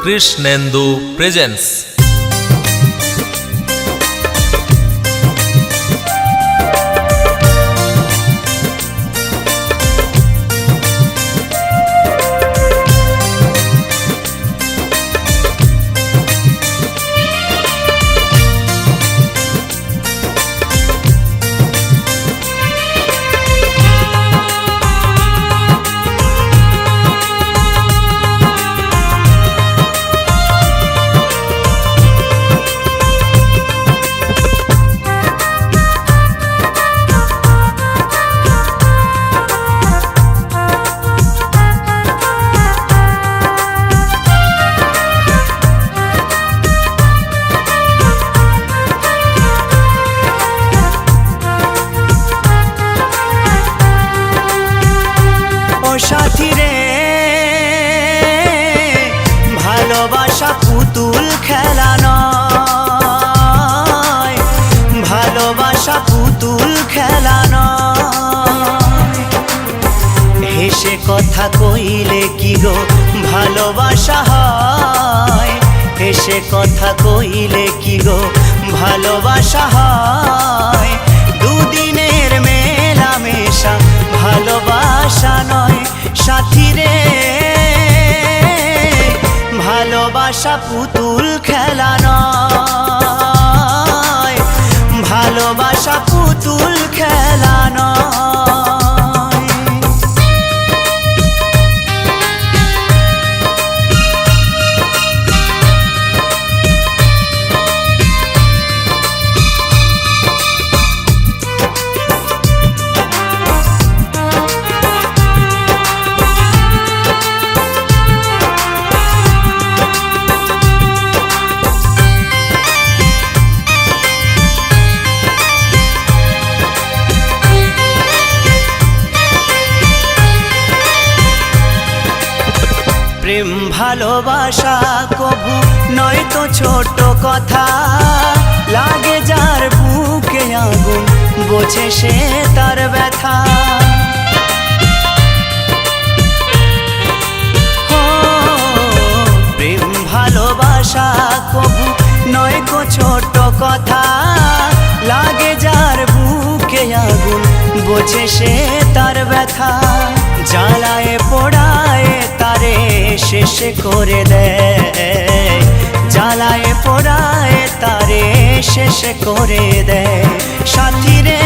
Krishnendu presence. সাথী রে ভালোবাসা পুতুল খেলা নয়, ভালোবাসা পুতুল খেলা নয়। হেসে কথা কইলে কি গো ভালোবাসা হয়, হেসে কথা কইলে কি গো ভালোবাসা হয়। দুদিনের মেলামেশা ভালোবাসা নয় সাথী রে, ভালোবাসা পুতুল খেলা নয়, ভালোবাসা পুতুল খেলা নয়। প্রেম ভালোবাসা কবু নয় তো ছোট কথা, লাগে যার বুকে আগুন বোঝে সে তার ব্যথা। প্রেম ভালোবাসা কবু নয় তো ছোট কথা, লাগে যার বুকে আগুন বোঝে সে তার ব্যথা। জ্বালায় পোড়ায় তারে শেষ করে দেয়, জ্বালায় পোড়ায় তারে শেষ করে দেয় সাথী রে,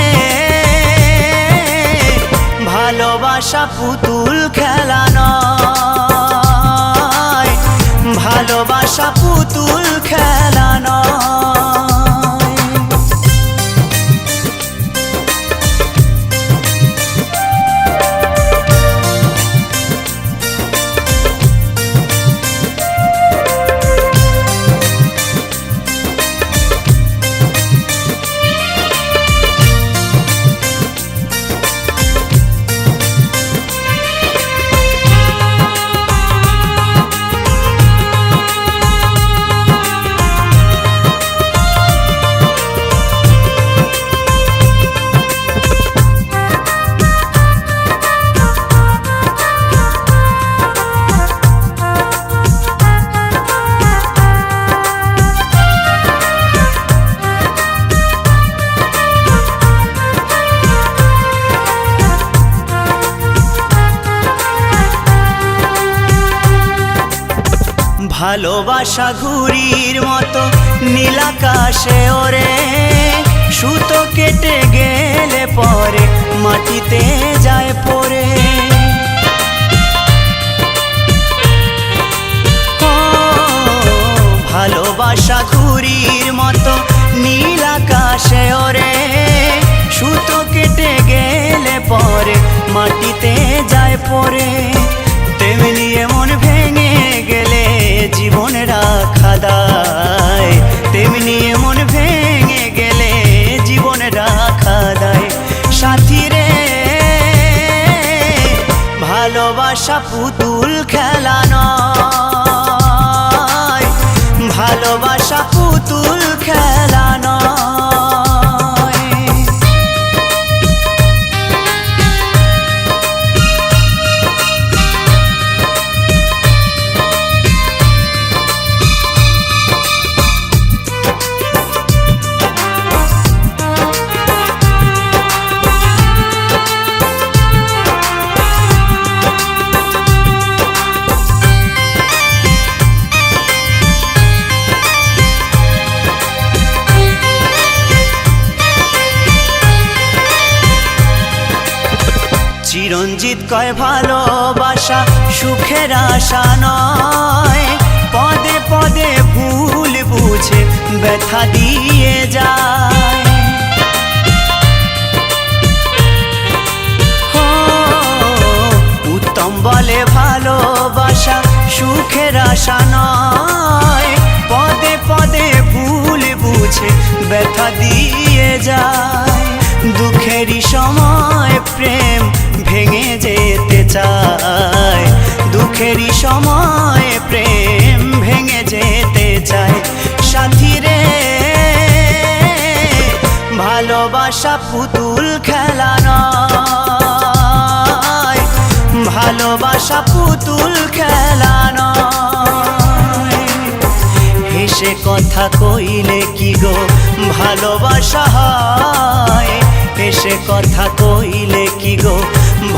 ভালোবাসা পুতুল খেলা নয়, ভালোবাসা পুতুল খেলা নয়। ভালোবাসা ঘুড়ির মতো নীলাকাশে ওরে, সুতো কেটে গেলে পরে মাটিতে যায় পড়ে। ভালোবাসা ঘুড়ির মতো নীলাকাশে ওরে, সুতো কেটে গেলে পরে মাটিতে যায় পড়ে। তেমনি এমন ভেঙে গেলে জীবন রাখা দায়, তেমনি এমন ভেঙে গেলে জীবন রাখা দায় সাথী রে, ভালোবাসা পুতুল খেলা নয়, ভালোবাসা পুতুল খেলা নয়। চিরঞ্জিত কয় ভালোবাসা সুখের আশা নয়, পদে পদে ভুল বুঝে ব্যথা দিয়ে যায়। উত্তম বলে ভালোবাসা সুখের আশা নয়, পদে পদে ভুল বুঝে ব্যথা দিয়ে যায়। দুঃখেরই সময় প্রেম ভেঙে যেতে চায়, দুঃখেরই সময় প্রেম ভেঙে যেতে চায়। সাথী রে ভালোবাসা পুতুল খেলা নয়, ভালোবাসা পুতুল খেলা নয়। হেসে কথা কইলে কি গো ভালোবাসা হয়, হেসে কথা কইলে কি গো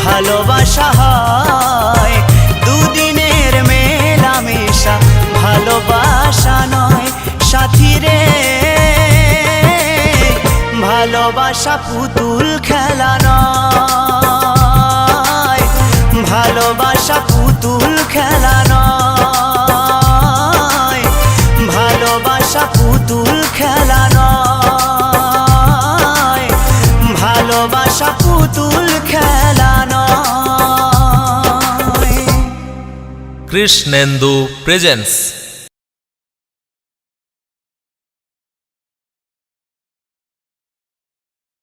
ভালোবাসা হয়। দুদিনের মেলামেশা ভালোবাসা নয়। সাথী রে ভালোবাসা পুতুল খেলা নয়, ভালোবাসা পুতুল খেলা নয়, ভালোবাসা পুতুল খেলা নয়, ভালোবাসা পুতুল খেলা নয়। কৃষ্ণেন্দু প্রেজেন্স।